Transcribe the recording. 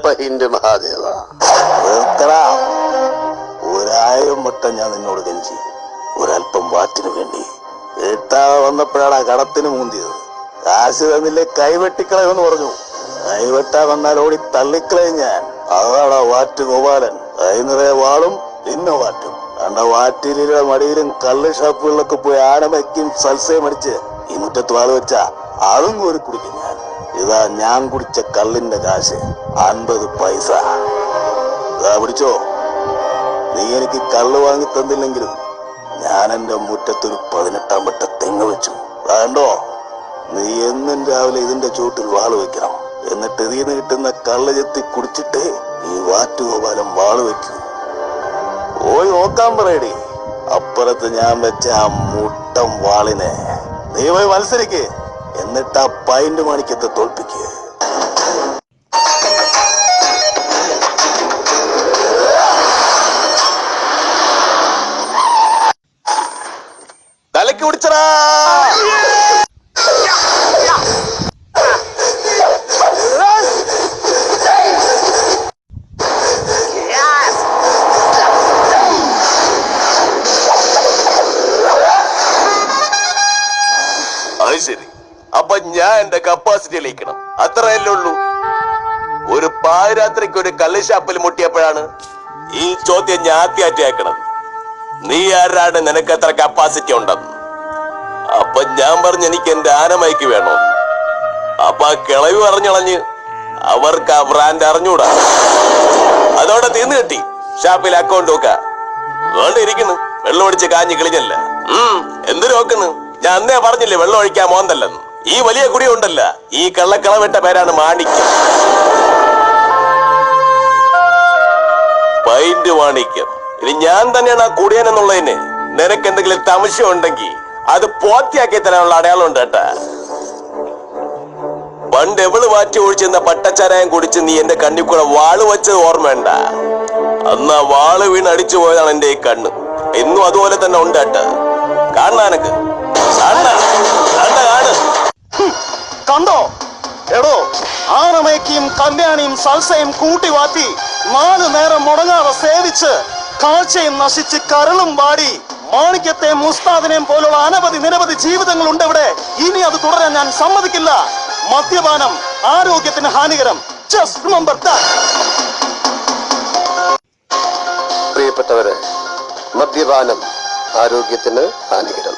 പഹിന്റെ മഹാദേവ. ഒരായിരം വട്ടം ഞാൻ നിന്നോട് കെഞ്ചി, ഒരല്പം വാറ്റിനു വേണ്ടി. എട്ടാതെ വന്നപ്പോഴാണ് കടത്തിന് മൂന്തിയത്. കാശ് തന്നില്ലേ കൈവെട്ടിക്കളയെന്ന് പറഞ്ഞു. കൈവെട്ടാ വന്നാൽ ഓടി തള്ളിക്കളയും ഞാൻ. അതാടാ വാറ്റ് ഗോപാലൻ. കൈ നിറയെ വാളും പിന്നെ വാറ്റും. കണ്ട വാറ്റിലെ മടിയിലും കള്ള് ഷാപ്പുകളിലൊക്കെ പോയി ആനമയ്ക്കും സൽസയും അടിച്ച് ഈ മുറ്റത്ത് വാള് വെച്ചാ അതും കോരി കുടിക്കും ഞാൻ. ഇതാ ഞാൻ കുടിച്ച കള്ളിന്റെ കാശ് 50 പൈസ. ഇതാ പിടിച്ചോ. നീ എനിക്ക് കള്ള് വാങ്ങി തന്നില്ലെങ്കിലും ഞാൻ എന്റെ മുറ്റത്തൊരു 18-ാം വട്ട തെങ്ങ് വെച്ചു. കണ്ടോ, നീ എന്നും രാവിലെ ഇതിന്റെ ചൂട്ടിൽ വാള് വെക്കണം. എന്നിട്ട് ഇതിന്ന് കിട്ടുന്ന കള്ള് ചെത്തി കുടിച്ചിട്ട് ഈ വാറ്റുഗോപാലം വാള് വെക്കൂ. പോയി നോക്കാൻ പറയടി അപ്പുറത്ത് ഞാൻ വെച്ച ആ മുട്ടം വാളിനെ. നീ പോയി മത്സരിക്ക്, എന്നിട്ട് ആ പൈന്റ് മാണിക്കത്തെ തോൽപ്പിക്ക്. തലക്ക് പിടിച്ചടാ. അത് ശരി. അപ്പൊ ഞാൻ എന്റെ കപ്പാസിറ്റി തെളിയിക്കണം, അത്രയല്ലേ ഉള്ളൂ. ഒരു പാതിരാത്രിക്ക് ഒരു കള്ള് ഷാപ്പിൽ മുട്ടിയപ്പോഴാണ് ഈ ചോദ്യം ഞാൻ ആദ്യമായിട്ടേക്കണത്. നീ ആരാണ്, നിനക്ക് എത്ര കപ്പാസിറ്റി ഉണ്ടെന്ന്. അപ്പൊ ഞാൻ പറഞ്ഞു എനിക്ക് എന്റെ ആനമൈക്ക് വേണോ. അപ്പൊ ആ കിളവി പറഞ്ഞളഞ്ഞ് അവർക്ക് ആ ബ്രാൻഡ് അറിഞ്ഞൂടാ. അതോടെ തീർന്നു കിട്ടി. ഷാപ്പിൽ അക്കൗണ്ട് നോക്ക വേണ്ടിയിരിക്കുന്നു. വെള്ളം ഒഴിച്ച് കാഞ്ഞ് കിളിഞ്ഞല്ല. എന്ത് നോക്കുന്നു? ഞാൻ അന്നേ പറഞ്ഞില്ലേ വെള്ളം ഒഴിക്കാൻ മോന്തല്ലെന്ന്. ഈ വലിയ കുടി ഉണ്ടല്ല, ഈ കള്ളക്കളവിട്ട പേരാണ് മാണിക്യം. പൈന്റ് മാണിക്യം. ഇനി ഞാൻ തന്നെയാണ് ആ കുടിയനെന്നുള്ളതിന് നിനക്ക് എന്തെങ്കിലും തമശം ഉണ്ടെങ്കിൽ അത് പൂർത്തിയാക്കി തരാനുള്ള അടയാളം ഉണ്ട് കേട്ടാ. പണ്ട് എവള് വാറ്റി ഒഴിച്ചെന്ന പട്ടച്ചാരായം കുടിച്ച് നീ എന്റെ കണ്ണിൽ കൂടെ വാള് വെച്ചത് ഓർമ്മയുണ്ട? അന്ന് ആ വാള് വീണ് അടിച്ചു പോയതാണ് എന്റെ ഈ കണ്ണ്. ഇന്നും അതുപോലെ തന്നെ ഉണ്ട് കേട്ടാ. കാണാനക്ക് കണ്ടോ എടോ, ആനമേക്കിയും കല്യാണിയും സൽസയും കൂട്ടി വാറ്റി 4 നേരം മുടങ്ങാതെ സേവിച്ച് കാഴ്ചയും നശിച്ച് കരളും വാടി മാണിക്യത്തെയും മുസ്താദിനെയും പോലുള്ള നിരവധി ജീവിതങ്ങൾ ഉണ്ട് ഇവിടെ. ഇനി അത് തുടരാൻ ഞാൻ സമ്മതിക്കില്ല. മദ്യപാനം ആരോഗ്യത്തിന് ഹാനികരം. Just remember that. പ്രിയപ്പെട്ടവരെ, മദ്യപാനം ആരോഗ്യത്തിന് ഹാനികരം.